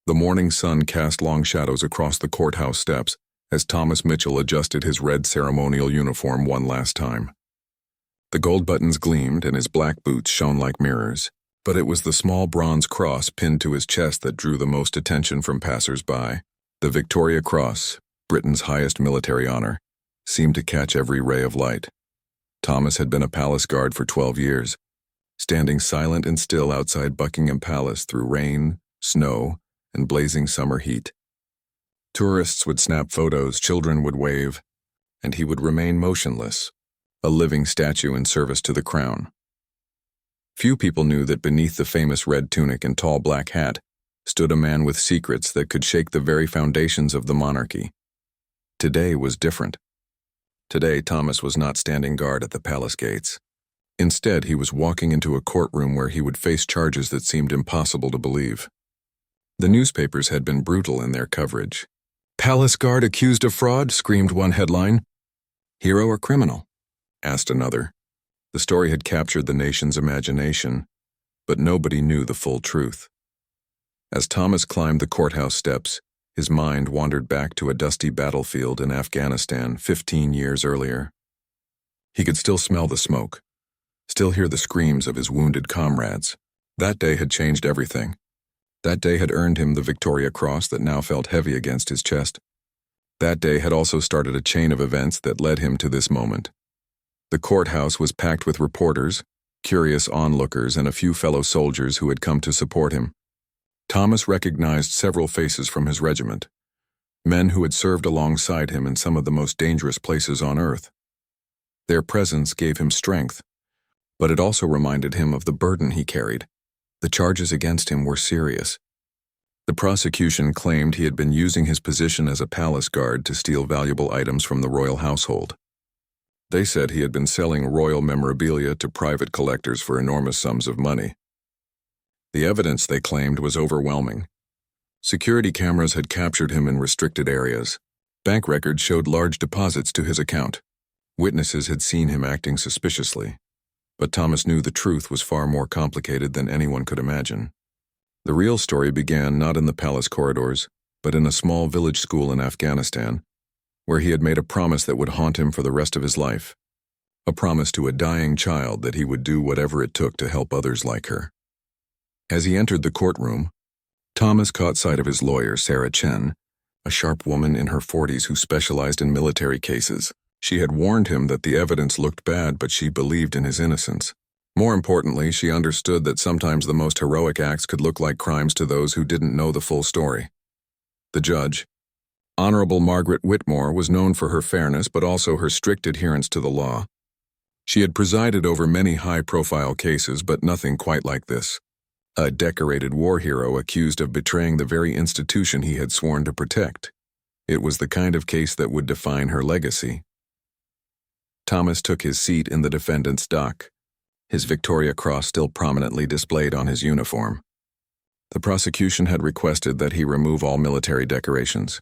The morning sun cast long shadows across the courthouse steps as Thomas Mitchell adjusted his red ceremonial uniform one last time. The gold buttons gleamed and his black boots shone like mirrors, but it was the small bronze cross pinned to his chest that drew the most attention from passers-by. The Victoria Cross, Britain's highest military honor, seemed to catch every ray of light. Thomas had been a palace guard for 12 years, standing silent and still outside Buckingham Palace through rain, snow, and blazing summer heat. Tourists would snap photos, children would wave, and he would remain motionless, a living statue in service to the crown. Few people knew that beneath the famous red tunic and tall black hat stood a man with secrets that could shake the very foundations of the monarchy. Today was different. Today, Thomas was not standing guard at the palace gates. Instead, he was walking into a courtroom where he would face charges that seemed impossible to believe. The newspapers had been brutal in their coverage. "Palace guard accused of fraud," screamed one headline. "Hero or criminal?" asked another. The story had captured the nation's imagination, but nobody knew the full truth. As Thomas climbed the courthouse steps, his mind wandered back to a dusty battlefield in Afghanistan 15 years earlier. He could still smell the smoke, still hear the screams of his wounded comrades. That day had changed everything. That day had earned him the Victoria Cross that now felt heavy against his chest. That day had also started a chain of events that led him to this moment. The courthouse was packed with reporters, curious onlookers, and a few fellow soldiers who had come to support him. Thomas recognized several faces from his regiment, men who had served alongside him in some of the most dangerous places on earth. Their presence gave him strength, but it also reminded him of the burden he carried. The charges against him were serious. The prosecution claimed he had been using his position as a palace guard to steal valuable items from the royal household. They said he had been selling royal memorabilia to private collectors for enormous sums of money. The evidence, they claimed, was overwhelming. Security cameras had captured him in restricted areas. Bank records showed large deposits to his account. Witnesses had seen him acting suspiciously. But Thomas knew the truth was far more complicated than anyone could imagine. The real story began not in the palace corridors, but in a small village school in Afghanistan, where he had made a promise that would haunt him for the rest of his life. A promise to a dying child that he would do whatever it took to help others like her. As he entered the courtroom, Thomas caught sight of his lawyer, Sarah Chen, a sharp woman in her 40s who specialized in military cases. She had warned him that the evidence looked bad, but she believed in his innocence. More importantly, she understood that sometimes the most heroic acts could look like crimes to those who didn't know the full story. The judge, Honorable Margaret Whitmore, was known for her fairness but also her strict adherence to the law. She had presided over many high-profile cases, but nothing quite like this. A decorated war hero accused of betraying the very institution he had sworn to protect. It was the kind of case that would define her legacy. Thomas took his seat in the defendant's dock, his Victoria Cross still prominently displayed on his uniform. The prosecution had requested that he remove all military decorations,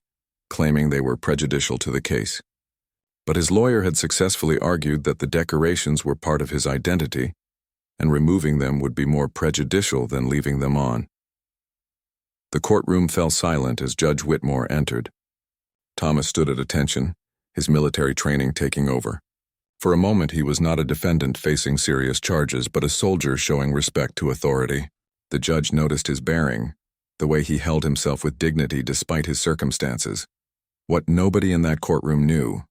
claiming they were prejudicial to the case. But his lawyer had successfully argued that the decorations were part of his identity, and removing them would be more prejudicial than leaving them on. The courtroom fell silent as Judge Whitmore entered. Thomas stood at attention, his military training taking over. For a moment, he was not a defendant facing serious charges, but a soldier showing respect to authority. The judge noticed his bearing, the way he held himself with dignity despite his circumstances. What nobody in that courtroom knew,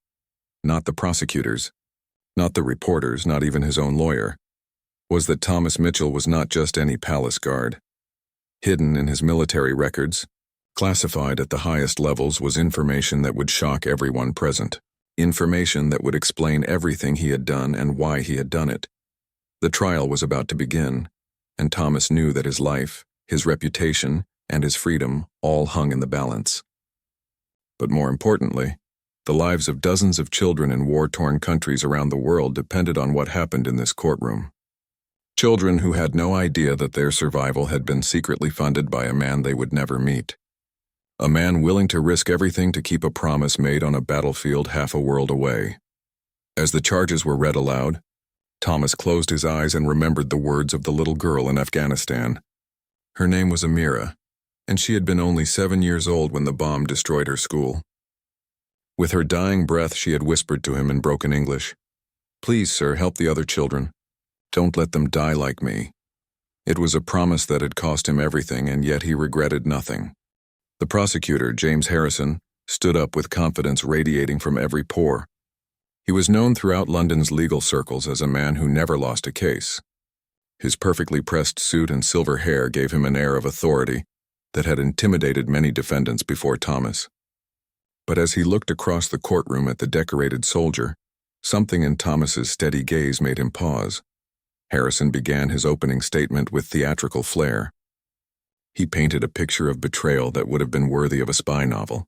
not the prosecutors, not the reporters, not even his own lawyer, was that Thomas Mitchell was not just any palace guard. Hidden in his military records, classified at the highest levels, was information that would shock everyone present. Information that would explain everything he had done and why he had done it. The trial was about to begin, and Thomas knew that his life, his reputation, and his freedom all hung in the balance. But more importantly, the lives of dozens of children in war-torn countries around the world depended on what happened in this courtroom. Children who had no idea that their survival had been secretly funded by a man they would never meet. A man willing to risk everything to keep a promise made on a battlefield half a world away. As the charges were read aloud, Thomas closed his eyes and remembered the words of the little girl in Afghanistan. Her name was Amira, and she had been only 7 years old when the bomb destroyed her school. With her dying breath, she had whispered to him in broken English, "Please, sir, help the other children. Don't let them die like me." It was a promise that had cost him everything, and yet he regretted nothing. The prosecutor, James Harrison, stood up with confidence radiating from every pore. He was known throughout London's legal circles as a man who never lost a case. His perfectly pressed suit and silver hair gave him an air of authority that had intimidated many defendants before Thomas. But as he looked across the courtroom at the decorated soldier, something in Thomas's steady gaze made him pause. Harrison began his opening statement with theatrical flair. He painted a picture of betrayal that would have been worthy of a spy novel.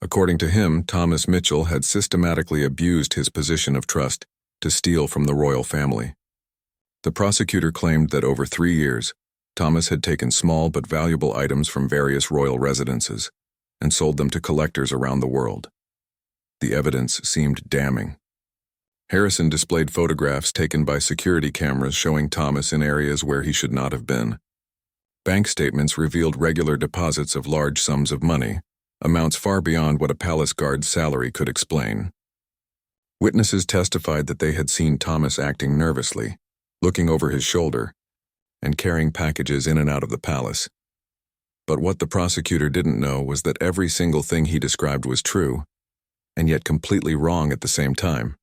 According to him, Thomas Mitchell had systematically abused his position of trust to steal from the royal family. The prosecutor claimed that over 3 years, Thomas had taken small but valuable items from various royal residences and sold them to collectors around the world. The evidence seemed damning. Harrison displayed photographs taken by security cameras showing Thomas in areas where he should not have been. Bank statements revealed regular deposits of large sums of money, amounts far beyond what a palace guard's salary could explain. Witnesses testified that they had seen Thomas acting nervously, looking over his shoulder, and carrying packages in and out of the palace. But what the prosecutor didn't know was that every single thing he described was true, and yet completely wrong at the same time.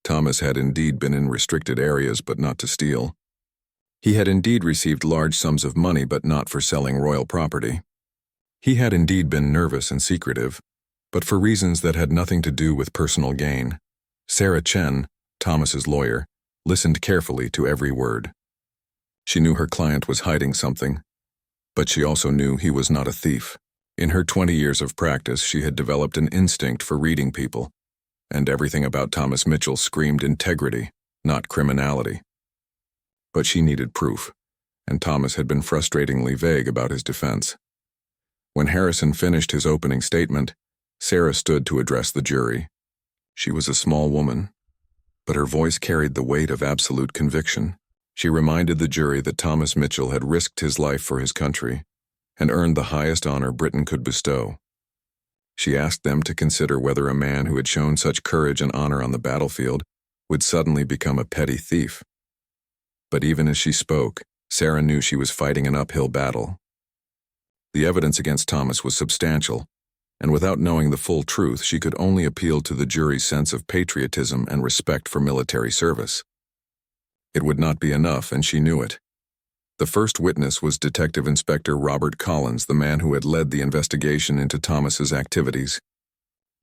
Thomas had indeed been in restricted areas, but not to steal. He had indeed received large sums of money, but not for selling royal property. He had indeed been nervous and secretive, but for reasons that had nothing to do with personal gain. Sarah Chen, Thomas's lawyer, listened carefully to every word. She knew her client was hiding something, but she also knew he was not a thief. In her 20 years of practice, she had developed an instinct for reading people, and everything about Thomas Mitchell screamed integrity, not criminality. But she needed proof, and Thomas had been frustratingly vague about his defense. When Harrison finished his opening statement, Sarah stood to address the jury. She was a small woman, but her voice carried the weight of absolute conviction. She reminded the jury that Thomas Mitchell had risked his life for his country and earned the highest honor Britain could bestow. She asked them to consider whether a man who had shown such courage and honor on the battlefield would suddenly become a petty thief. But even as she spoke, Sarah knew she was fighting an uphill battle. The evidence against Thomas was substantial, and without knowing the full truth, she could only appeal to the jury's sense of patriotism and respect for military service. It would not be enough, and she knew it. The first witness was Detective Inspector Robert Collins, the man who had led the investigation into Thomas's activities.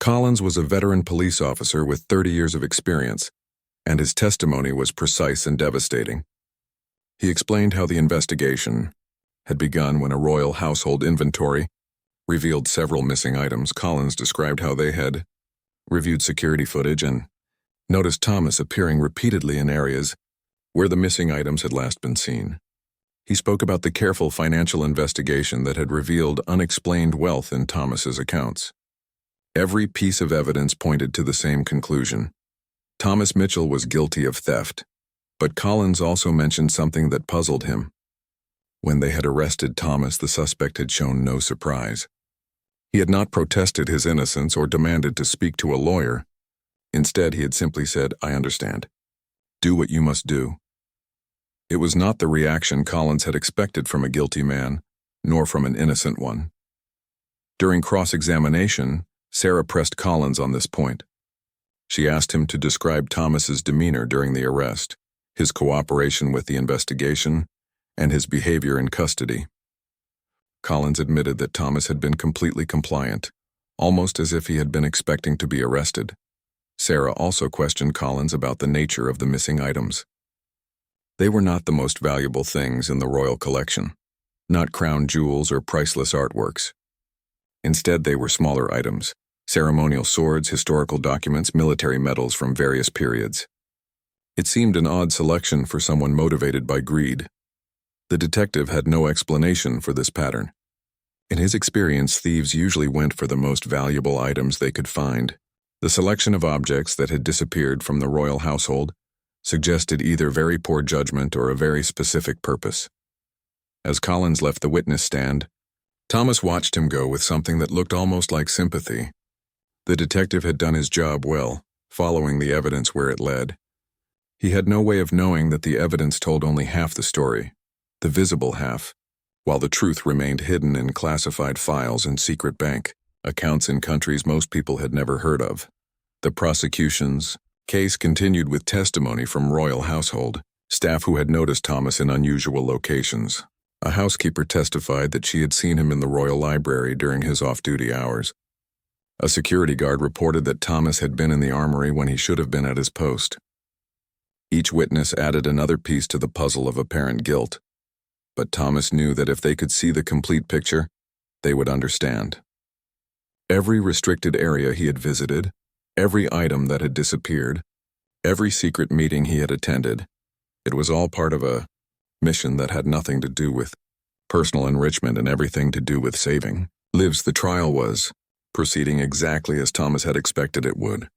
Collins was a veteran police officer with 30 years of experience, and his testimony was precise and devastating. He explained how the investigation had begun when a royal household inventory revealed several missing items. Collins described how they had reviewed security footage and noticed Thomas appearing repeatedly in areas where the missing items had last been seen. He spoke about the careful financial investigation that had revealed unexplained wealth in Thomas's accounts. Every piece of evidence pointed to the same conclusion. Thomas Mitchell was guilty of theft, but Collins also mentioned something that puzzled him. When they had arrested Thomas, the suspect had shown no surprise. He had not protested his innocence or demanded to speak to a lawyer. Instead, he had simply said, "I understand. Do what you must do." It was not the reaction Collins had expected from a guilty man, nor from an innocent one. During cross-examination, Sarah pressed Collins on this point. She asked him to describe Thomas's demeanor during the arrest, his cooperation with the investigation, and his behavior in custody. Collins admitted that Thomas had been completely compliant, almost as if he had been expecting to be arrested. Sarah also questioned Collins about the nature of the missing items. They were not the most valuable things in the royal collection, not crown jewels or priceless artworks. Instead, they were smaller items, ceremonial swords, historical documents, military medals from various periods. It seemed an odd selection for someone motivated by greed. The detective had no explanation for this pattern. In his experience, thieves usually went for the most valuable items they could find. The selection of objects that had disappeared from the royal household suggested either very poor judgment or a very specific purpose. As Collins left the witness stand, Thomas watched him go with something that looked almost like sympathy. The detective had done his job well, following the evidence where it led. He had no way of knowing that the evidence told only half the story, the visible half, while the truth remained hidden in classified files and secret bank accounts in countries most people had never heard of. The prosecution's case continued with testimony from royal household, staff who had noticed Thomas in unusual locations. A housekeeper testified that she had seen him in the royal library during his off-duty hours. A security guard reported that Thomas had been in the armory when he should have been at his post. Each witness added another piece to the puzzle of apparent guilt. But Thomas knew that if they could see the complete picture, they would understand. Every restricted area he had visited, every item that had disappeared, every secret meeting he had attended, it was all part of a mission that had nothing to do with personal enrichment and everything to do with saving lives. The trial was proceeding exactly as Thomas had expected it would.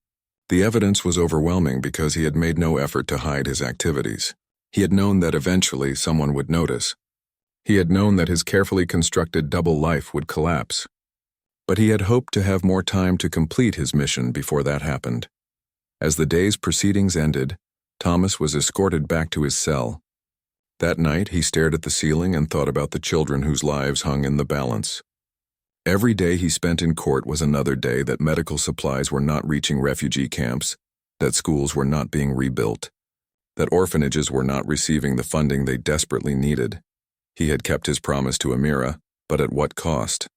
The evidence was overwhelming because he had made no effort to hide his activities. He had known that eventually someone would notice. He had known that his carefully constructed double life would collapse. But he had hoped to have more time to complete his mission before that happened. As the day's proceedings ended, Thomas was escorted back to his cell. That night, he stared at the ceiling and thought about the children whose lives hung in the balance. Every day he spent in court was another day that medical supplies were not reaching refugee camps, that schools were not being rebuilt, that orphanages were not receiving the funding they desperately needed. He had kept his promise to Amira, but at what cost?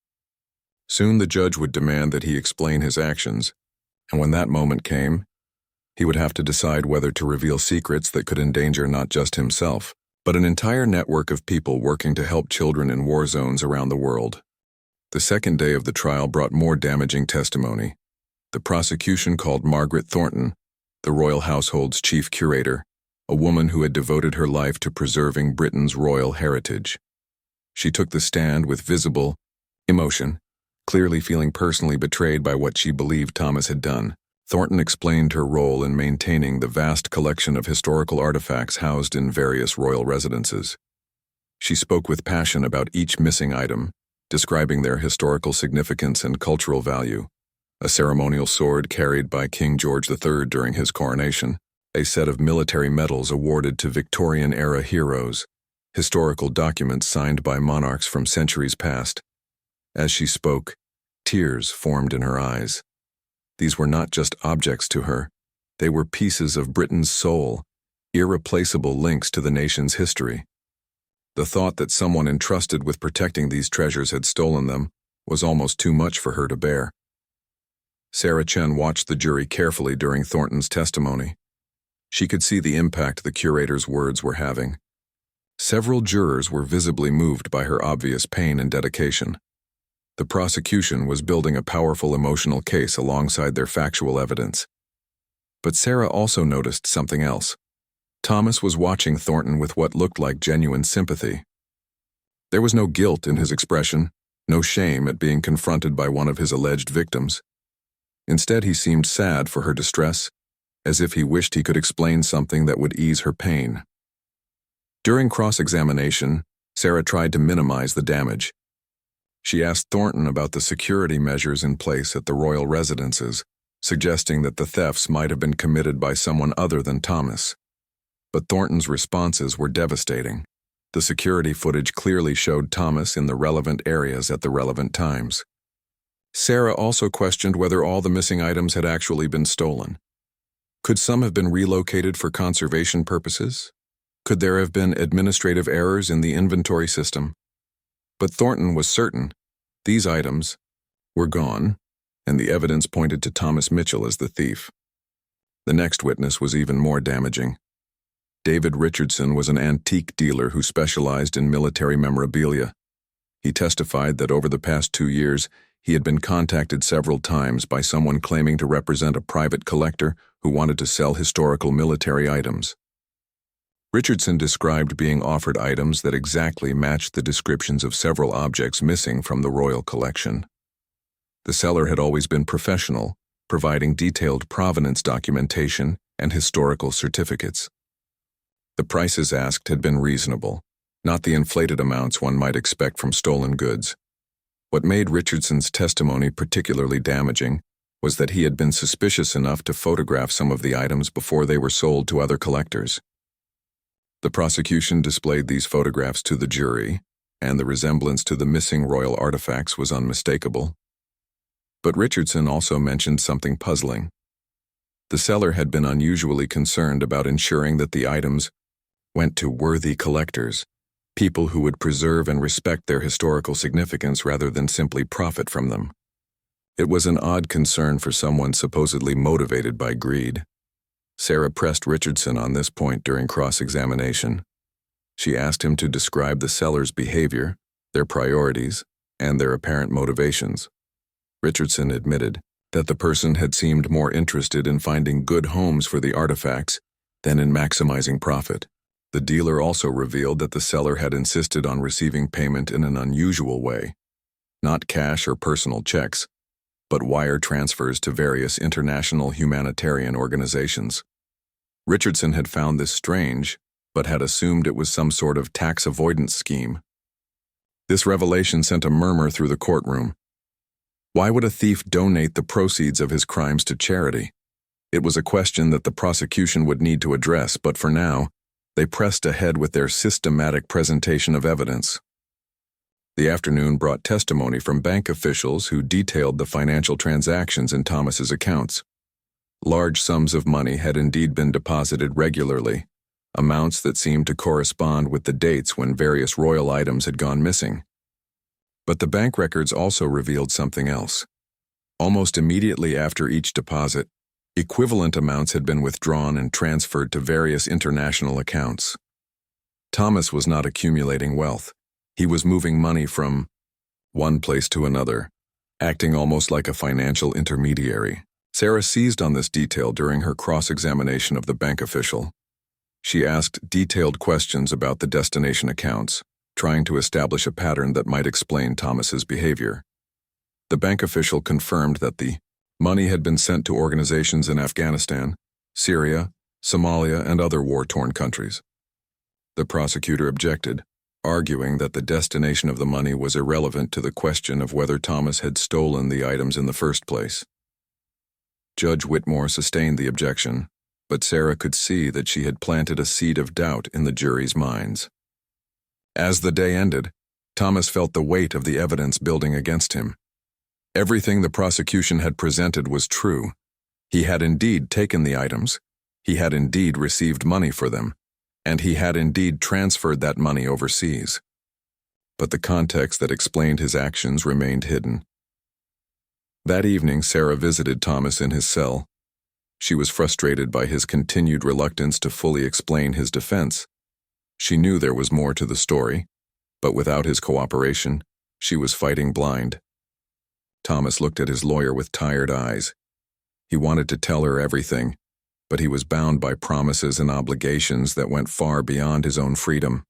Soon the judge would demand that he explain his actions, and when that moment came, he would have to decide whether to reveal secrets that could endanger not just himself, but an entire network of people working to help children in war zones around the world. The second day of the trial brought more damaging testimony. The prosecution called Margaret Thornton, the royal household's chief curator, a woman who had devoted her life to preserving Britain's royal heritage. She took the stand with visible emotion, clearly feeling personally betrayed by what she believed Thomas had done. Thornton explained her role in maintaining the vast collection of historical artifacts housed in various royal residences. She spoke with passion about each missing item, describing their historical significance and cultural value. A ceremonial sword carried by King George III during his coronation, a set of military medals awarded to Victorian-era heroes, historical documents signed by monarchs from centuries past. As she spoke, tears formed in her eyes. These were not just objects to her. They were pieces of Britain's soul, irreplaceable links to the nation's history. The thought that someone entrusted with protecting these treasures had stolen them was almost too much for her to bear. Sarah Chen watched the jury carefully during Thornton's testimony. She could see the impact the curator's words were having. Several jurors were visibly moved by her obvious pain and dedication. The prosecution was building a powerful emotional case alongside their factual evidence. But Sarah also noticed something else. Thomas was watching Thornton with what looked like genuine sympathy. There was no guilt in his expression, no shame at being confronted by one of his alleged victims. Instead, he seemed sad for her distress, as if he wished he could explain something that would ease her pain. During cross-examination, Sarah tried to minimize the damage. She asked Thornton about the security measures in place at the royal residences, suggesting that the thefts might have been committed by someone other than Thomas. But Thornton's responses were devastating. The security footage clearly showed Thomas in the relevant areas at the relevant times. Sarah also questioned whether all the missing items had actually been stolen. Could some have been relocated for conservation purposes? Could there have been administrative errors in the inventory system? But Thornton was certain these items were gone, and the evidence pointed to Thomas Mitchell as the thief. The next witness was even more damaging. David Richardson was an antique dealer who specialized in military memorabilia. He testified that over the past 2 years, he had been contacted several times by someone claiming to represent a private collector who wanted to sell historical military items. Richardson described being offered items that exactly matched the descriptions of several objects missing from the royal collection. The seller had always been professional, providing detailed provenance documentation and historical certificates. The prices asked had been reasonable, not the inflated amounts one might expect from stolen goods. What made Richardson's testimony particularly damaging was that he had been suspicious enough to photograph some of the items before they were sold to other collectors. The prosecution displayed these photographs to the jury, and the resemblance to the missing royal artifacts was unmistakable. But Richardson also mentioned something puzzling. The seller had been unusually concerned about ensuring that the items went to worthy collectors, people who would preserve and respect their historical significance rather than simply profit from them. It was an odd concern for someone supposedly motivated by greed. Sarah pressed Richardson on this point during cross-examination. She asked him to describe the seller's behavior, their priorities, and their apparent motivations. Richardson admitted that the person had seemed more interested in finding good homes for the artifacts than in maximizing profit. The dealer also revealed that the seller had insisted on receiving payment in an unusual way, not cash or personal checks, but wire transfers to various international humanitarian organizations. Richardson had found this strange, but had assumed it was some sort of tax avoidance scheme. This revelation sent a murmur through the courtroom. Why would a thief donate the proceeds of his crimes to charity? It was a question that the prosecution would need to address, but for now, they pressed ahead with their systematic presentation of evidence. The afternoon brought testimony from bank officials who detailed the financial transactions in Thomas's accounts. Large sums of money had indeed been deposited regularly, amounts that seemed to correspond with the dates when various royal items had gone missing. But the bank records also revealed something else. Almost immediately after each deposit, equivalent amounts had been withdrawn and transferred to various international accounts. Thomas was not accumulating wealth. He was moving money from one place to another, acting almost like a financial intermediary. Sarah seized on this detail during her cross-examination of the bank official. She asked detailed questions about the destination accounts, trying to establish a pattern that might explain Thomas's behavior. The bank official confirmed that the money had been sent to organizations in Afghanistan, Syria, Somalia, and other war-torn countries. The prosecutor objected, arguing that the destination of the money was irrelevant to the question of whether Thomas had stolen the items in the first place. Judge Whitmore sustained the objection, but Sarah could see that she had planted a seed of doubt in the jury's minds. As the day ended, Thomas felt the weight of the evidence building against him. Everything the prosecution had presented was true. He had indeed taken the items, he had indeed received money for them, and he had indeed transferred that money overseas. But the context that explained his actions remained hidden. That evening, Sarah visited Thomas in his cell. She was frustrated by his continued reluctance to fully explain his defense. She knew there was more to the story, but without his cooperation, she was fighting blind. Thomas looked at his lawyer with tired eyes. He wanted to tell her everything, but he was bound by promises and obligations that went far beyond his own freedom.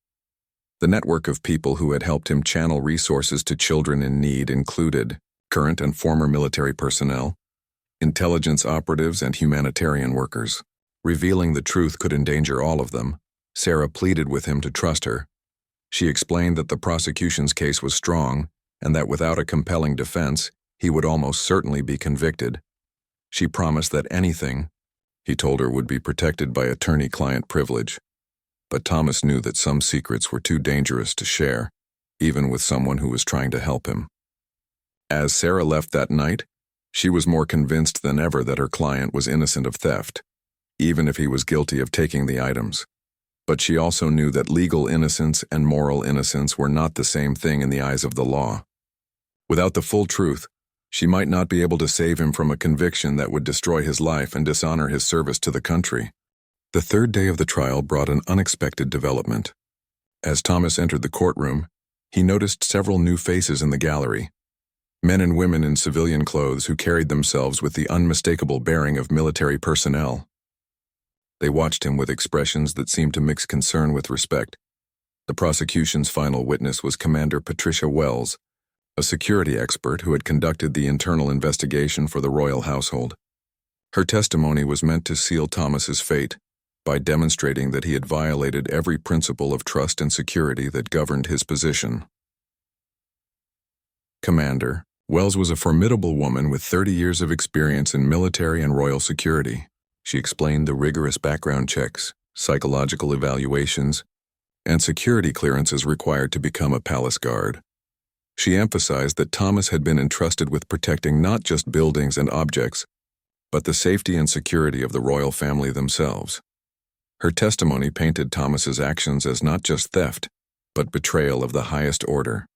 The network of people who had helped him channel resources to children in need included current and former military personnel, intelligence operatives, and humanitarian workers. Revealing the truth could endanger all of them. Sarah pleaded with him to trust her. She explained that the prosecution's case was strong and that without a compelling defense, he would almost certainly be convicted. She promised that anything he told her would be protected by attorney-client privilege. But Thomas knew that some secrets were too dangerous to share, even with someone who was trying to help him. As Sarah left that night, she was more convinced than ever that her client was innocent of theft, even if he was guilty of taking the items. But she also knew that legal innocence and moral innocence were not the same thing in the eyes of the law. Without the full truth, she might not be able to save him from a conviction that would destroy his life and dishonor his service to the country. The third day of the trial brought an unexpected development. As Thomas entered the courtroom, he noticed several new faces in the gallery. Men and women in civilian clothes who carried themselves with the unmistakable bearing of military personnel. They watched him with expressions that seemed to mix concern with respect. The prosecution's final witness was Commander Patricia Wells, a security expert who had conducted the internal investigation for the royal household. Her testimony was meant to seal Thomas's fate by demonstrating that he had violated every principle of trust and security that governed his position. Commander, Wells was a formidable woman with 30 years of experience in military and royal security. She explained the rigorous background checks, psychological evaluations, and security clearances required to become a palace guard. She emphasized that Thomas had been entrusted with protecting not just buildings and objects, but the safety and security of the royal family themselves. Her testimony painted Thomas's actions as not just theft, but betrayal of the highest order.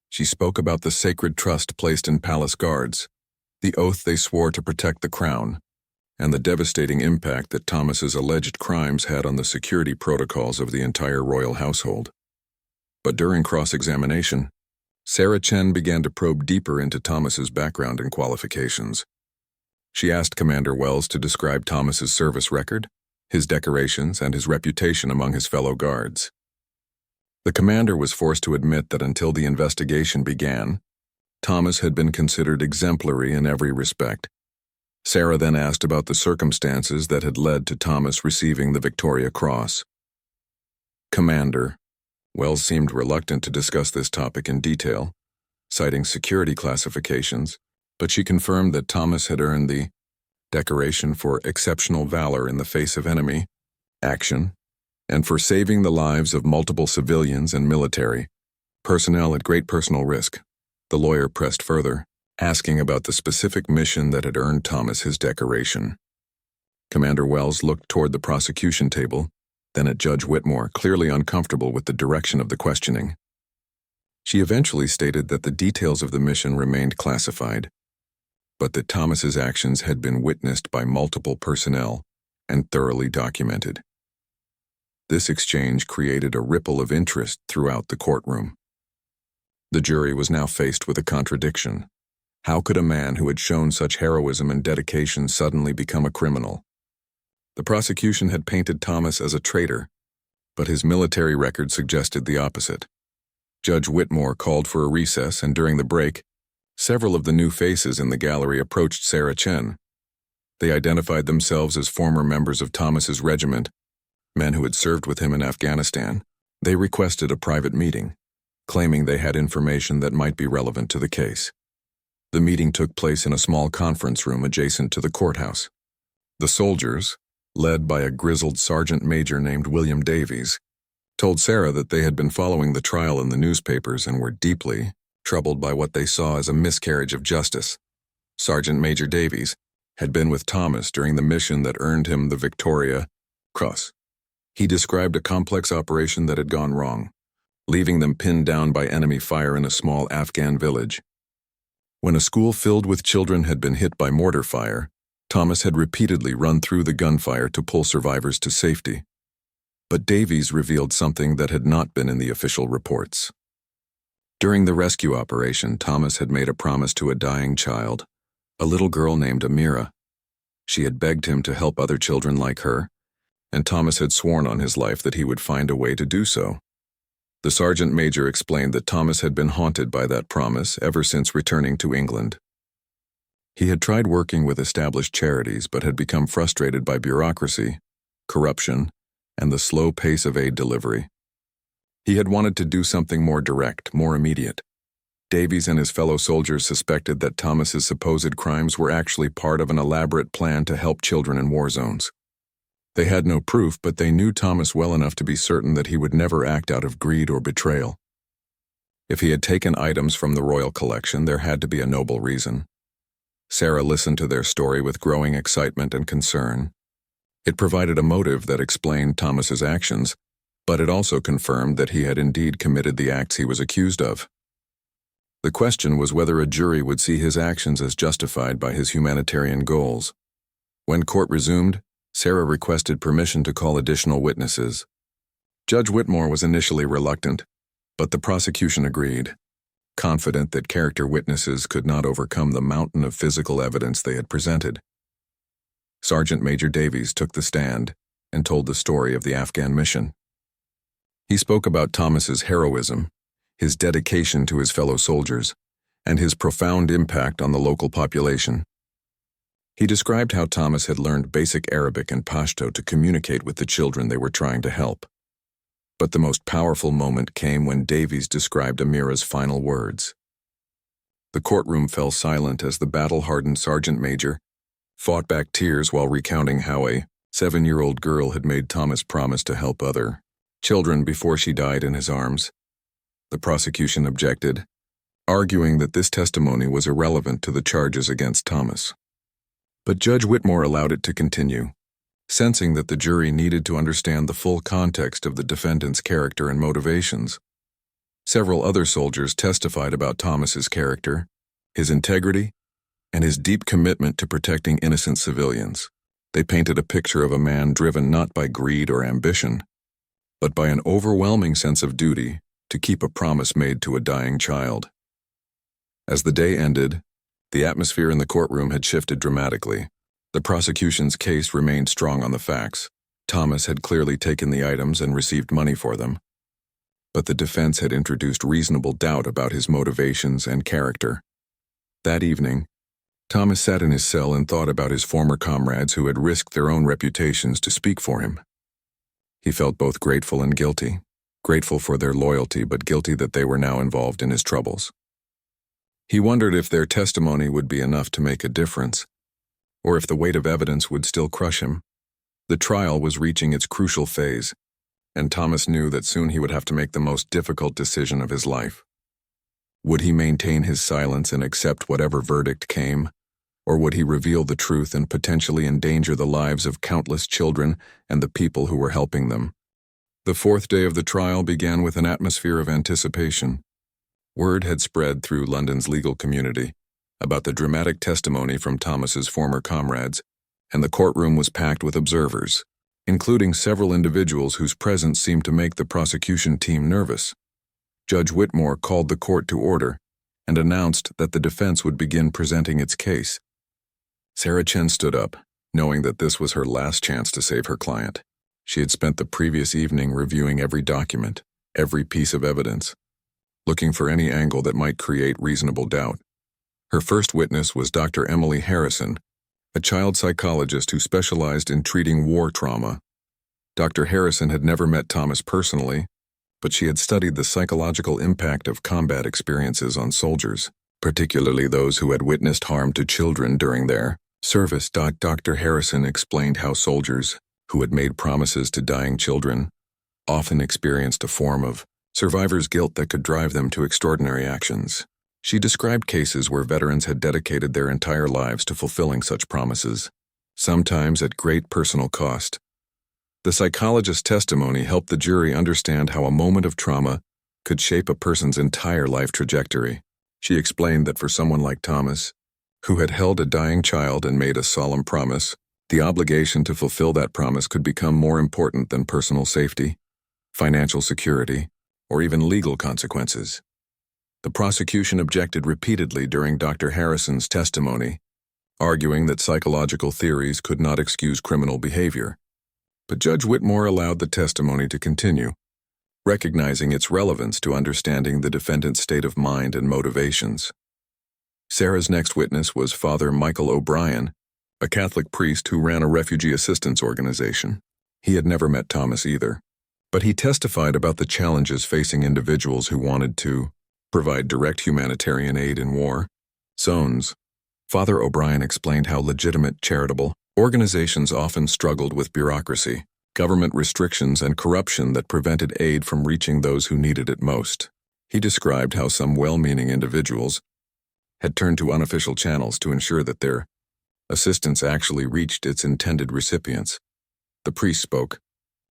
She spoke about the sacred trust placed in palace guards, the oath they swore to protect the crown, and the devastating impact that Thomas's alleged crimes had on the security protocols of the entire royal household. But during cross-examination, Sarah Chen began to probe deeper into Thomas's background and qualifications. She asked Commander Wells to describe Thomas's service record, his decorations, and his reputation among his fellow guards. The commander was forced to admit that until the investigation began, Thomas had been considered exemplary in every respect. Sarah then asked about the circumstances that had led to Thomas receiving the Victoria Cross. Commander, Wells seemed reluctant to discuss this topic in detail, citing security classifications, but she confirmed that Thomas had earned the decoration for exceptional valor in the face of enemy action, and for saving the lives of multiple civilians and military personnel at great personal risk. The lawyer pressed further, asking about the specific mission that had earned Thomas his decoration. Commander Wells looked toward the prosecution table, then at Judge Whitmore, clearly uncomfortable with the direction of the questioning. She eventually stated that the details of the mission remained classified, but that Thomas's actions had been witnessed by multiple personnel and thoroughly documented. This exchange created a ripple of interest throughout the courtroom. The jury was now faced with a contradiction. How could a man who had shown such heroism and dedication suddenly become a criminal? The prosecution had painted Thomas as a traitor, but his military record suggested the opposite. Judge Whitmore called for a recess, and during the break, several of the new faces in the gallery approached Sarah Chen. They identified themselves as former members of Thomas's regiment, men who had served with him in Afghanistan. They requested a private meeting, claiming they had information that might be relevant to the case. The meeting took place in a small conference room adjacent to the courthouse. The soldiers, led by a grizzled sergeant major named William Davies, told Sarah that they had been following the trial in the newspapers and were deeply troubled by what they saw as a miscarriage of justice. Sergeant Major Davies had been with Thomas during the mission that earned him the Victoria Cross. He described a complex operation that had gone wrong, leaving them pinned down by enemy fire in a small Afghan village. When a school filled with children had been hit by mortar fire, Thomas had repeatedly run through the gunfire to pull survivors to safety. But Davies revealed something that had not been in the official reports. During the rescue operation, Thomas had made a promise to a dying child, a little girl named Amira. She had begged him to help other children like her, and Thomas had sworn on his life that he would find a way to do so. The sergeant major explained that Thomas had been haunted by that promise ever since returning to England. He had tried working with established charities but had become frustrated by bureaucracy, corruption, and the slow pace of aid delivery. He had wanted to do something more direct, more immediate. Davies and his fellow soldiers suspected that Thomas's supposed crimes were actually part of an elaborate plan to help children in war zones. They had no proof, but they knew Thomas well enough to be certain that he would never act out of greed or betrayal. If he had taken items from the royal collection, there had to be a noble reason. Sarah listened to their story with growing excitement and concern. It provided a motive that explained Thomas's actions, but it also confirmed that he had indeed committed the acts he was accused of. The question was whether a jury would see his actions as justified by his humanitarian goals. When court resumed, Sarah requested permission to call additional witnesses. Judge Whitmore was initially reluctant, but the prosecution agreed, confident that character witnesses could not overcome the mountain of physical evidence they had presented. Sergeant Major Davies took the stand and told the story of the Afghan mission. He spoke about Thomas's heroism, his dedication to his fellow soldiers, and his profound impact on the local population. He described how Thomas had learned basic Arabic and Pashto to communicate with the children they were trying to help. But the most powerful moment came when Davies described Amira's final words. The courtroom fell silent as the battle-hardened sergeant major fought back tears while recounting how a 7-year-old girl had made Thomas promise to help other children before she died in his arms. The prosecution objected, arguing that this testimony was irrelevant to the charges against Thomas. But Judge Whitmore allowed it to continue, sensing that the jury needed to understand the full context of the defendant's character and motivations. Several other soldiers testified about Thomas's character, his integrity, and his deep commitment to protecting innocent civilians. They painted a picture of a man driven not by greed or ambition, but by an overwhelming sense of duty to keep a promise made to a dying child. As the day ended, the atmosphere in the courtroom had shifted dramatically. The prosecution's case remained strong on the facts. Thomas had clearly taken the items and received money for them. But the defense had introduced reasonable doubt about his motivations and character. That evening, Thomas sat in his cell and thought about his former comrades who had risked their own reputations to speak for him. He felt both grateful and guilty, grateful for their loyalty but guilty that they were now involved in his troubles. He wondered if their testimony would be enough to make a difference, or if the weight of evidence would still crush him. The trial was reaching its crucial phase, and Thomas knew that soon he would have to make the most difficult decision of his life. Would he maintain his silence and accept whatever verdict came, or would he reveal the truth and potentially endanger the lives of countless children and the people who were helping them? The fourth day of the trial began with an atmosphere of anticipation. Word had spread through London's legal community about the dramatic testimony from Thomas's former comrades, and the courtroom was packed with observers, including several individuals whose presence seemed to make the prosecution team nervous. Judge Whitmore called the court to order and announced that the defense would begin presenting its case. Sarah Chen stood up, knowing that this was her last chance to save her client. She had spent the previous evening reviewing every document, every piece of evidence, looking for any angle that might create reasonable doubt. Her first witness was Dr. Emily Harrison, a child psychologist who specialized in treating war trauma. Dr. Harrison had never met Thomas personally, but she had studied the psychological impact of combat experiences on soldiers, particularly those who had witnessed harm to children during their service. Dr. Harrison explained how soldiers who had made promises to dying children often experienced a form of survivor's guilt that could drive them to extraordinary actions. She described cases where veterans had dedicated their entire lives to fulfilling such promises, sometimes at great personal cost. The psychologist's testimony helped the jury understand how a moment of trauma could shape a person's entire life trajectory. She explained that for someone like Thomas, who had held a dying child and made a solemn promise, the obligation to fulfill that promise could become more important than personal safety, financial security, or even legal consequences. The prosecution objected repeatedly during Dr. Harrison's testimony, arguing that psychological theories could not excuse criminal behavior. But Judge Whitmore allowed the testimony to continue, recognizing its relevance to understanding the defendant's state of mind and motivations. Sarah's next witness was Father Michael O'Brien, a Catholic priest who ran a refugee assistance organization. He had never met Thomas either, but he testified about the challenges facing individuals who wanted to provide direct humanitarian aid in war zones. Father O'Brien explained how legitimate charitable organizations often struggled with bureaucracy, government restrictions, and corruption that prevented aid from reaching those who needed it most. He described how some well-meaning individuals had turned to unofficial channels to ensure that their assistance actually reached its intended recipients. The priest spoke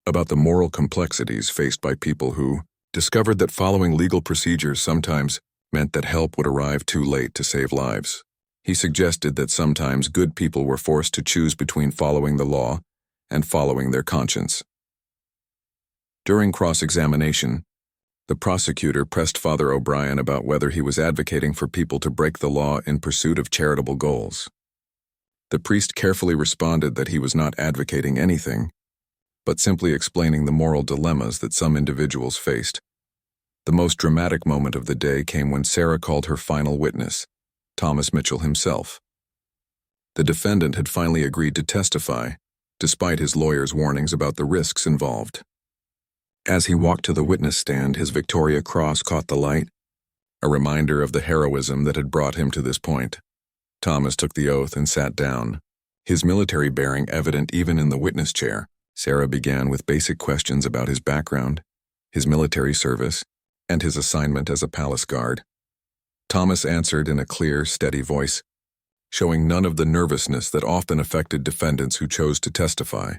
about the moral complexities faced by people who discovered that following legal procedures sometimes meant that help would arrive too late to save lives. He suggested that sometimes good people were forced to choose between following the law and following their conscience. During cross-examination, the prosecutor pressed Father O'Brien about whether he was advocating for people to break the law in pursuit of charitable goals. The priest carefully responded that he was not advocating anything, but simply explaining the moral dilemmas that some individuals faced. The most dramatic moment of the day came when Sarah called her final witness, Thomas Mitchell himself. The defendant had finally agreed to testify, despite his lawyer's warnings about the risks involved. As he walked to the witness stand, his Victoria Cross caught the light, a reminder of the heroism that had brought him to this point. Thomas took the oath and sat down, his military bearing evident even in the witness chair. Sarah began with basic questions about his background, his military service, and his assignment as a palace guard. Thomas answered in a clear, steady voice, showing none of the nervousness that often affected defendants who chose to testify.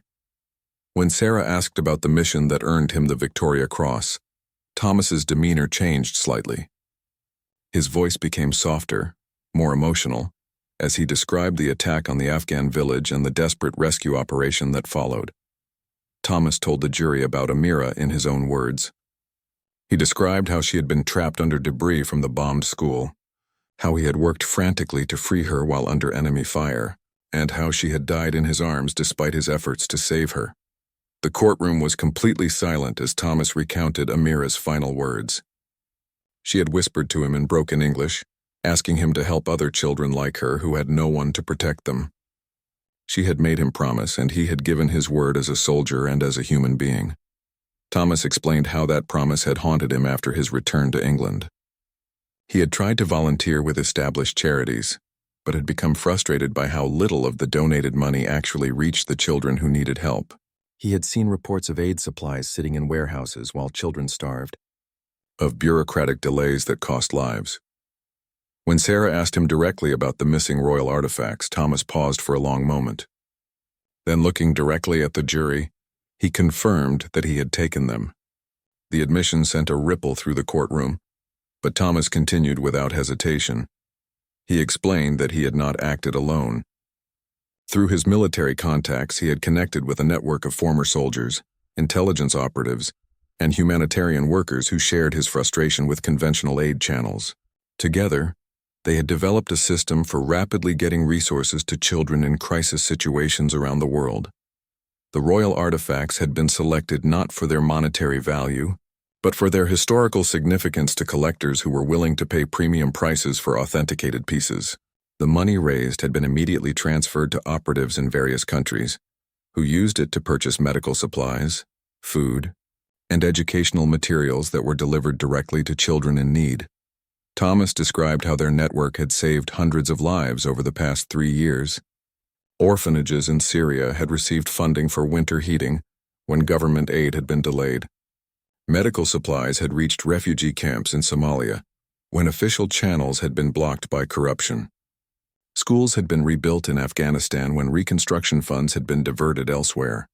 When Sarah asked about the mission that earned him the Victoria Cross, Thomas's demeanor changed slightly. His voice became softer, more emotional, as he described the attack on the Afghan village and the desperate rescue operation that followed. Thomas told the jury about Amira in his own words. He described how she had been trapped under debris from the bombed school, how he had worked frantically to free her while under enemy fire, and how she had died in his arms despite his efforts to save her. The courtroom was completely silent as Thomas recounted Amira's final words. She had whispered to him in broken English, asking him to help other children like her who had no one to protect them. She had made him promise, and he had given his word as a soldier and as a human being. Thomas explained how that promise had haunted him after his return to England. He had tried to volunteer with established charities, but had become frustrated by how little of the donated money actually reached the children who needed help. He had seen reports of aid supplies sitting in warehouses while children starved, of bureaucratic delays that cost lives. When Sarah asked him directly about the missing royal artifacts, Thomas paused for a long moment. Then, looking directly at the jury, he confirmed that he had taken them. The admission sent a ripple through the courtroom, but Thomas continued without hesitation. He explained that he had not acted alone. Through his military contacts, he had connected with a network of former soldiers, intelligence operatives, and humanitarian workers who shared his frustration with conventional aid channels. Together, they had developed a system for rapidly getting resources to children in crisis situations around the world. The royal artifacts had been selected not for their monetary value, but for their historical significance to collectors who were willing to pay premium prices for authenticated pieces. The money raised had been immediately transferred to operatives in various countries, who used it to purchase medical supplies, food, and educational materials that were delivered directly to children in need. Thomas described how their network had saved hundreds of lives over the past 3 years. Orphanages in Syria had received funding for winter heating when government aid had been delayed. Medical supplies had reached refugee camps in Somalia when official channels had been blocked by corruption. Schools had been rebuilt in Afghanistan when reconstruction funds had been diverted elsewhere.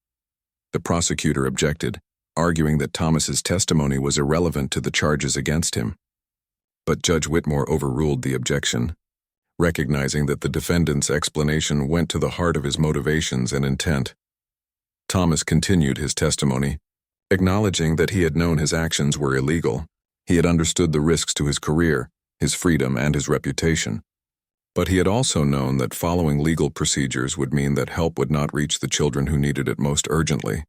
The prosecutor objected, arguing that Thomas's testimony was irrelevant to the charges against him. But Judge Whitmore overruled the objection, recognizing that the defendant's explanation went to the heart of his motivations and intent. Thomas continued his testimony, acknowledging that he had known his actions were illegal. He had understood the risks to his career, his freedom, and his reputation. But he had also known that following legal procedures would mean that help would not reach the children who needed it most urgently.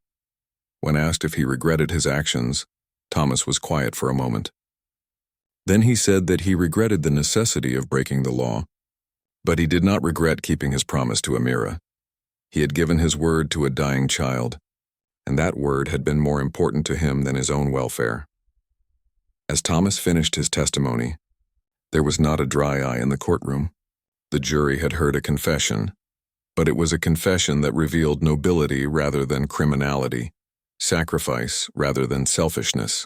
When asked if he regretted his actions, Thomas was quiet for a moment. Then he said that he regretted the necessity of breaking the law, but he did not regret keeping his promise to Amira. He had given his word to a dying child, and that word had been more important to him than his own welfare. As Thomas finished his testimony, there was not a dry eye in the courtroom. The jury had heard a confession, but it was a confession that revealed nobility rather than criminality, sacrifice rather than selfishness.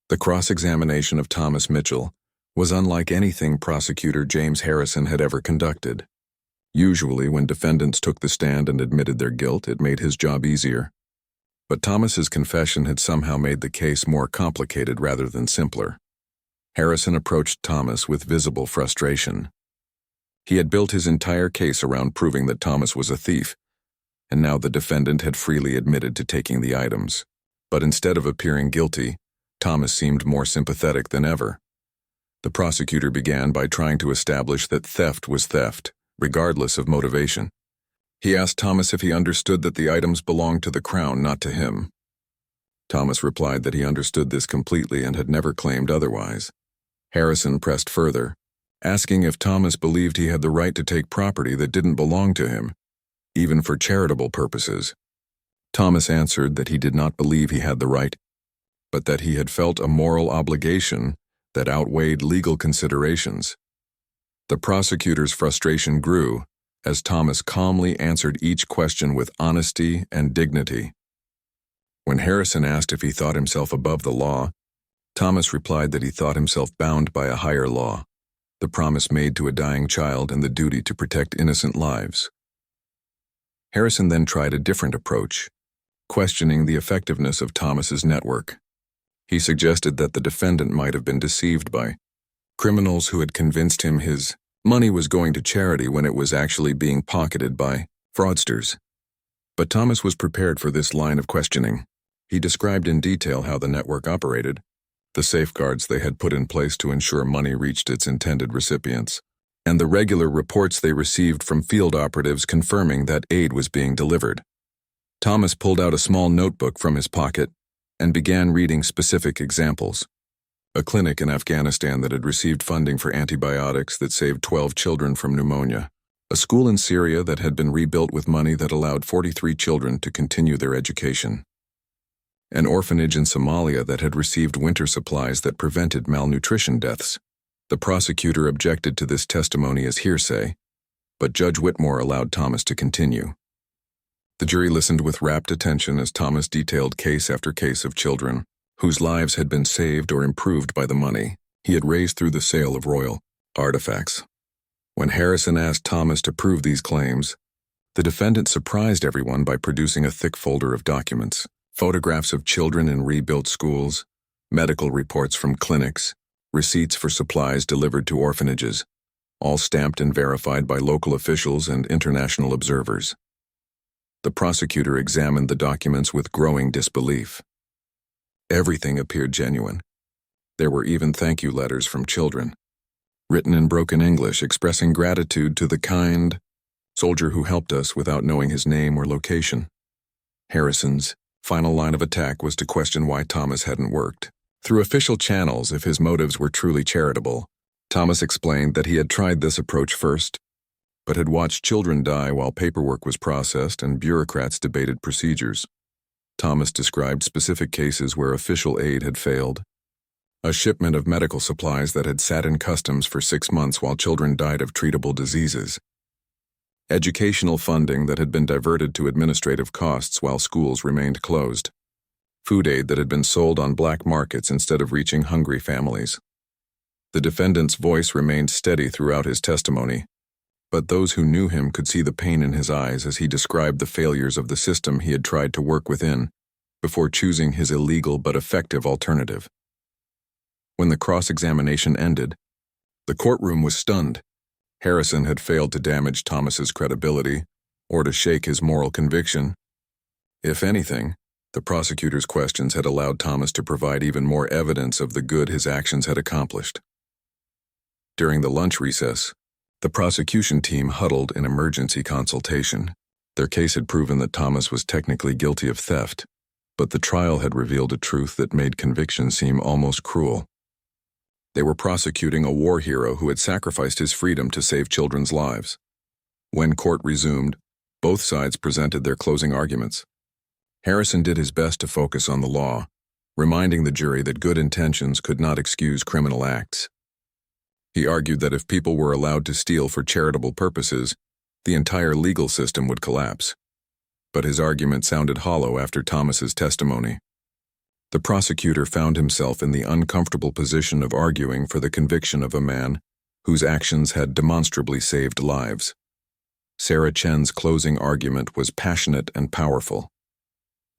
The cross-examination of Thomas Mitchell was unlike anything prosecutor James Harrison had ever conducted. Usually, when defendants took the stand and admitted their guilt, it made his job easier. But Thomas's confession had somehow made the case more complicated rather than simpler. Harrison approached Thomas with visible frustration. He had built his entire case around proving that Thomas was a thief, and now the defendant had freely admitted to taking the items. But instead of appearing guilty, Thomas seemed more sympathetic than ever. The prosecutor began by trying to establish that theft was theft, regardless of motivation. He asked Thomas if he understood that the items belonged to the crown, not to him. Thomas replied that he understood this completely and had never claimed otherwise. Harrison pressed further, asking if Thomas believed he had the right to take property that didn't belong to him, even for charitable purposes. Thomas answered that he did not believe he had the right, but that he had felt a moral obligation that outweighed legal considerations. The prosecutor's frustration grew as Thomas calmly answered each question with honesty and dignity. When Harrison asked if he thought himself above the law, Thomas replied that he thought himself bound by a higher law, the promise made to a dying child and the duty to protect innocent lives. Harrison then tried a different approach, questioning the effectiveness of Thomas's network. He suggested that the defendant might have been deceived by criminals who had convinced him his money was going to charity when it was actually being pocketed by fraudsters. But Thomas was prepared for this line of questioning. He described in detail how the network operated, the safeguards they had put in place to ensure money reached its intended recipients, and the regular reports they received from field operatives confirming that aid was being delivered. Thomas pulled out a small notebook from his pocket and began reading specific examples. A clinic in Afghanistan that had received funding for antibiotics that saved 12 children from pneumonia. A school in Syria that had been rebuilt with money that allowed 43 children to continue their education. An orphanage in Somalia that had received winter supplies that prevented malnutrition deaths. The prosecutor objected to this testimony as hearsay, but Judge Whitmore allowed Thomas to continue. The jury listened with rapt attention as Thomas detailed case after case of children whose lives had been saved or improved by the money he had raised through the sale of royal artifacts. When Harrison asked Thomas to prove these claims, the defendant surprised everyone by producing a thick folder of documents, photographs of children in rebuilt schools, medical reports from clinics, receipts for supplies delivered to orphanages, all stamped and verified by local officials and international observers. The prosecutor examined the documents with growing disbelief. Everything appeared genuine. There were even thank you letters from children, written in broken English expressing gratitude to the kind soldier who helped us without knowing his name or location. Harrison's final line of attack was to question why Thomas hadn't worked through official channels if his motives were truly charitable. Thomas explained that he had tried this approach first, but had watched children die while paperwork was processed and bureaucrats debated procedures. Thomas described specific cases where official aid had failed. A shipment of medical supplies that had sat in customs for 6 months while children died of treatable diseases. Educational funding that had been diverted to administrative costs while schools remained closed. Food aid that had been sold on black markets instead of reaching hungry families. The defendant's voice remained steady throughout his testimony, but those who knew him could see the pain in his eyes as he described the failures of the system he had tried to work within before choosing his illegal but effective alternative. When the cross-examination ended, the courtroom was stunned. Harrison had failed to damage Thomas's credibility or to shake his moral conviction. If anything, the prosecutor's questions had allowed Thomas to provide even more evidence of the good his actions had accomplished. During the lunch recess, the prosecution team huddled in emergency consultation. Their case had proven that Thomas was technically guilty of theft, but the trial had revealed a truth that made conviction seem almost cruel. They were prosecuting a war hero who had sacrificed his freedom to save children's lives. When court resumed, both sides presented their closing arguments. Harrison did his best to focus on the law, reminding the jury that good intentions could not excuse criminal acts. He argued that if people were allowed to steal for charitable purposes, the entire legal system would collapse. But his argument sounded hollow after Thomas's testimony. The prosecutor found himself in the uncomfortable position of arguing for the conviction of a man whose actions had demonstrably saved lives. Sarah Chen's closing argument was passionate and powerful.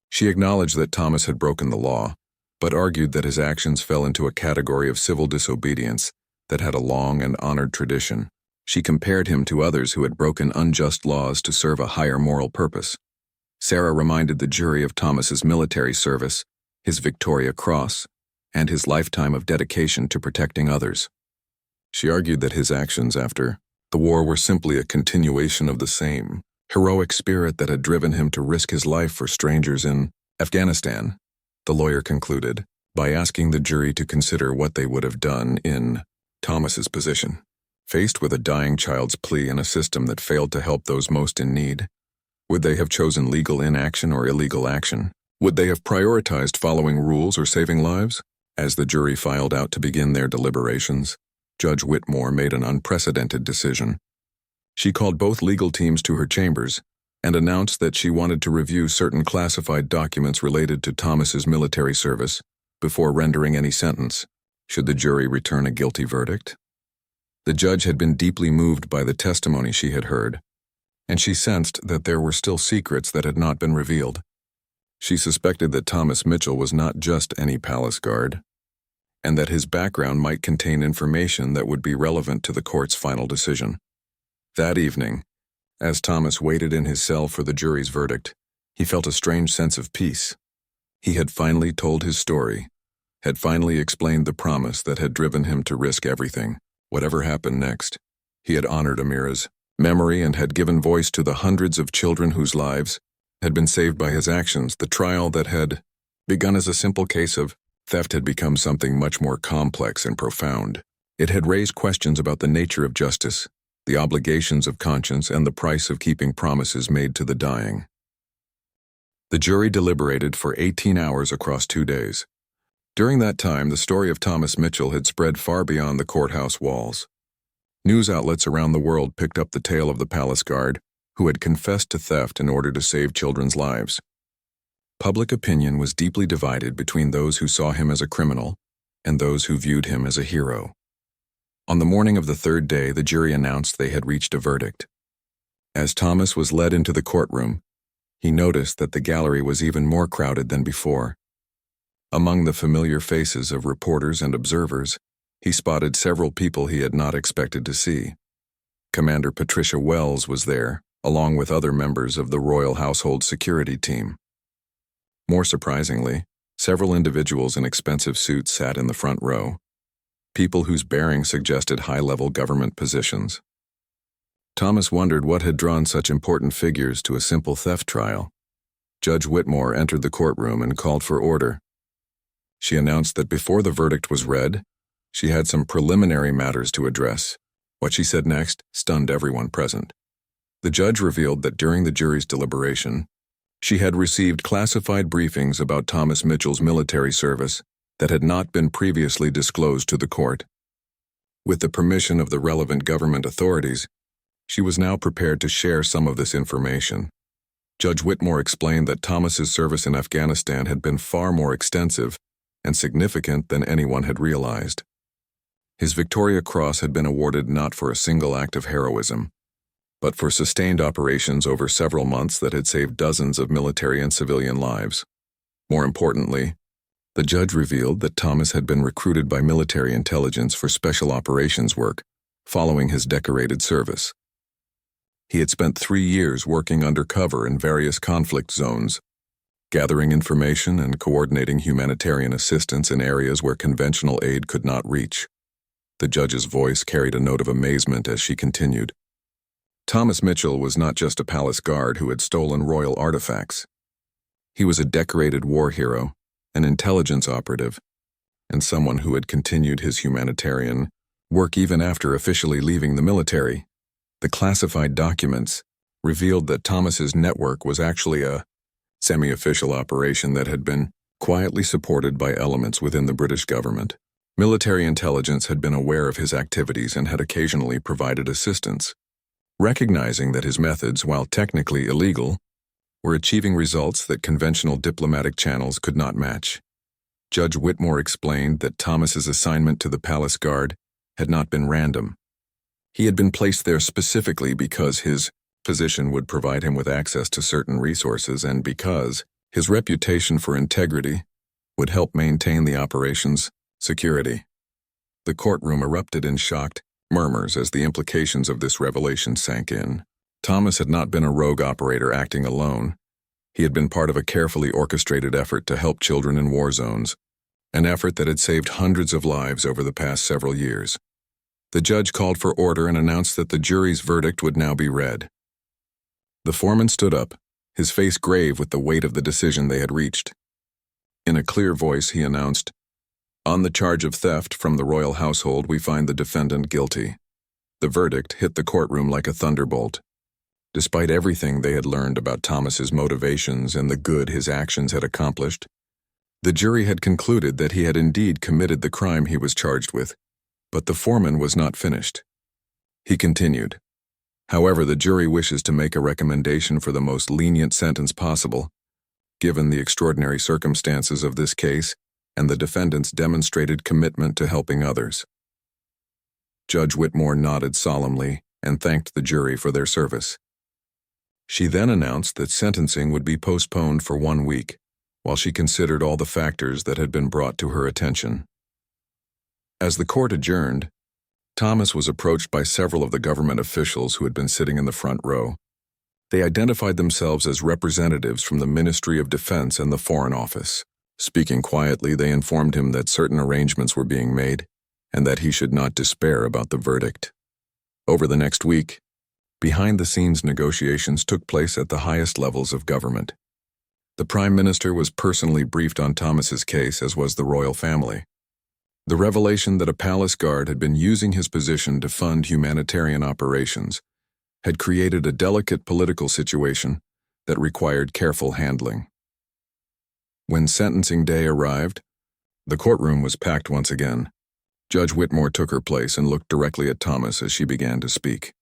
She acknowledged that Thomas had broken the law, but argued that his actions fell into a category of civil disobedience that had a long and honored tradition. She compared him to others who had broken unjust laws to serve a higher moral purpose. Sarah reminded the jury of Thomas's military service, his Victoria Cross, and his lifetime of dedication to protecting others. She argued that his actions after the war were simply a continuation of the same heroic spirit that had driven him to risk his life for strangers in Afghanistan. The lawyer concluded by asking the jury to consider what they would have done in Thomas's position, faced with a dying child's plea in a system that failed to help those most in need. Would they have chosen legal inaction or illegal action? Would they have prioritized following rules or saving lives? As the jury filed out to begin their deliberations, Judge Whitmore made an unprecedented decision. She called both legal teams to her chambers and announced that she wanted to review certain classified documents related to Thomas's military service before rendering any sentence, should the jury return a guilty verdict. The judge had been deeply moved by the testimony she had heard, and she sensed that there were still secrets that had not been revealed. She suspected that Thomas Mitchell was not just any palace guard, and that his background might contain information that would be relevant to the court's final decision. That evening, as Thomas waited in his cell for the jury's verdict, he felt a strange sense of peace. He had finally told his story, had finally explained the promise that had driven him to risk everything. Whatever happened next, he had honored Amira's memory and had given voice to the hundreds of children whose lives had been saved by his actions. The trial that had begun as a simple case of theft had become something much more complex and profound. It had raised questions about the nature of justice, the obligations of conscience, and the price of keeping promises made to the dying. The jury deliberated for 18 hours across 2 days. During that time, the story of Thomas Mitchell had spread far beyond the courthouse walls. News outlets around the world picked up the tale of the palace guard who had confessed to theft in order to save children's lives. Public opinion was deeply divided between those who saw him as a criminal and those who viewed him as a hero. On the morning of the third day, the jury announced they had reached a verdict. As Thomas was led into the courtroom, he noticed that the gallery was even more crowded than before. Among the familiar faces of reporters and observers, he spotted several people he had not expected to see. Commander Patricia Wells was there, along with other members of the Royal Household Security Team. More surprisingly, several individuals in expensive suits sat in the front row, people whose bearing suggested high-level government positions. Thomas wondered what had drawn such important figures to a simple theft trial. Judge Whitmore entered the courtroom and called for order. She announced that before the verdict was read, she had some preliminary matters to address. What she said next stunned everyone present. The judge revealed that during the jury's deliberation, she had received classified briefings about Thomas Mitchell's military service that had not been previously disclosed to the court. With the permission of the relevant government authorities, she was now prepared to share some of this information. Judge Whitmore explained that Thomas's service in Afghanistan had been far more extensive and significant than anyone had realized. His Victoria Cross had been awarded not for a single act of heroism, but for sustained operations over several months that had saved dozens of military and civilian lives. More importantly, the judge revealed that Thomas had been recruited by military intelligence for special operations work following his decorated service. He had spent 3 years working undercover in various conflict zones, gathering information and coordinating humanitarian assistance in areas where conventional aid could not reach. The judge's voice carried a note of amazement as she continued. Thomas Mitchell was not just a palace guard who had stolen royal artifacts. He was a decorated war hero, an intelligence operative, and someone who had continued his humanitarian work even after officially leaving the military. The classified documents revealed that Thomas's network was actually a semi-official operation that had been quietly supported by elements within the British government. Military intelligence had been aware of his activities and had occasionally provided assistance, recognizing that his methods, while technically illegal, were achieving results that conventional diplomatic channels could not match. Judge Whitmore explained that Thomas's assignment to the Palace Guard had not been random. He had been placed there specifically because his position would provide him with access to certain resources and because his reputation for integrity would help maintain the operation's security. The courtroom erupted in shocked murmurs as the implications of this revelation sank in. Thomas had not been a rogue operator acting alone. He had been part of a carefully orchestrated effort to help children in war zones, an effort that had saved hundreds of lives over the past several years. The judge called for order and announced that the jury's verdict would now be read. The foreman stood up, his face grave with the weight of the decision they had reached. In a clear voice, he announced, "On the charge of theft from the royal household, we find the defendant guilty." The verdict hit the courtroom like a thunderbolt. Despite everything they had learned about Thomas's motivations and the good his actions had accomplished, The jury had concluded that he had indeed committed the crime he was charged with, but the foreman was not finished. He continued, "However, the jury wishes to make a recommendation for the most lenient sentence possible, given the extraordinary circumstances of this case and the defendant's demonstrated commitment to helping others." Judge Whitmore nodded solemnly and thanked the jury for their service. She then announced that sentencing would be postponed for 1 week, while she considered all the factors that had been brought to her attention. As the court adjourned, Thomas was approached by several of the government officials who had been sitting in the front row. They identified themselves as representatives from the Ministry of Defense and the Foreign Office. Speaking quietly, they informed him that certain arrangements were being made and that he should not despair about the verdict. Over the next week, behind-the-scenes negotiations took place at the highest levels of government. The Prime Minister was personally briefed on Thomas's case, as was the royal family. The revelation that a palace guard had been using his position to fund humanitarian operations had created a delicate political situation that required careful handling. When sentencing day arrived, the courtroom was packed once again. Judge Whitmore took her place and looked directly at Thomas as she began to speak.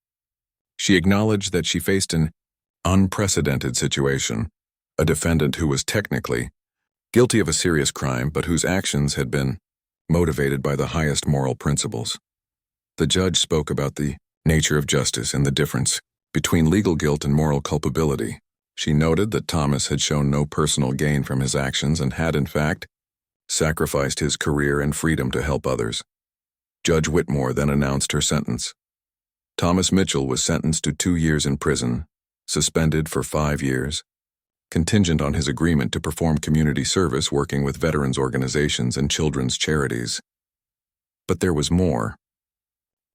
She acknowledged that she faced an unprecedented situation, a defendant who was technically guilty of a serious crime but whose actions had been motivated by the highest moral principles. The judge spoke about the nature of justice and the difference between legal guilt and moral culpability. She noted that Thomas had shown no personal gain from his actions and had, in fact, sacrificed his career and freedom to help others. Judge Whitmore then announced her sentence. Thomas Mitchell was sentenced to 2 years in prison, suspended for 5 years, contingent on his agreement to perform community service working with veterans organizations and children's charities. But there was more.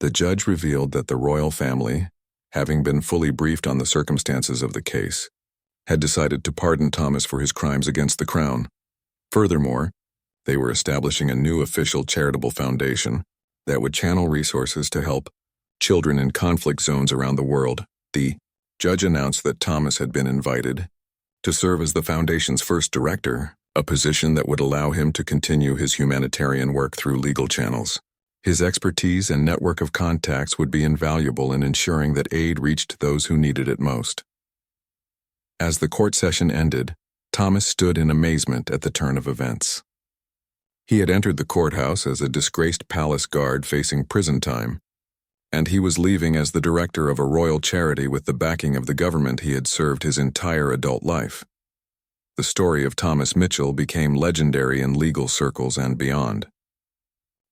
The judge revealed that the royal family, having been fully briefed on the circumstances of the case, had decided to pardon Thomas for his crimes against the crown. Furthermore, they were establishing a new official charitable foundation that would channel resources to help children in conflict zones around the world. The judge announced that Thomas had been invited to serve as the foundation's first director, a position that would allow him to continue his humanitarian work through legal channels. His expertise and network of contacts would be invaluable in ensuring that aid reached those who needed it most. As the court session ended, Thomas stood in amazement at the turn of events. He had entered the courthouse as a disgraced palace guard facing prison time, and he was leaving as the director of a royal charity with the backing of the government he had served his entire adult life. The story of Thomas Mitchell became legendary in legal circles and beyond.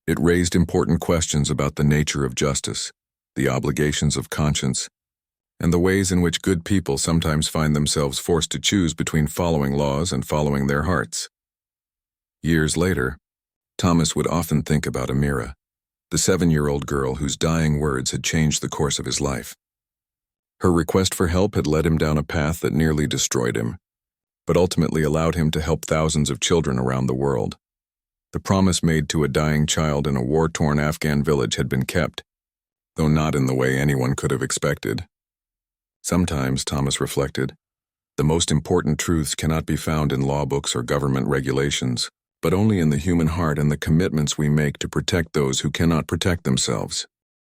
It raised important questions about the nature of justice, the obligations of conscience, and the ways in which good people sometimes find themselves forced to choose between following laws and following their hearts. Years later, Thomas would often think about Amira, the 7-year-old girl whose dying words had changed the course of his life. Her request for help had led him down a path that nearly destroyed him, but ultimately allowed him to help thousands of children around the world. The promise made to a dying child in a war-torn Afghan village had been kept, though not in the way anyone could have expected. Sometimes, Thomas reflected, the most important truths cannot be found in law books or government regulations, but only in the human heart and the commitments we make to protect those who cannot protect themselves.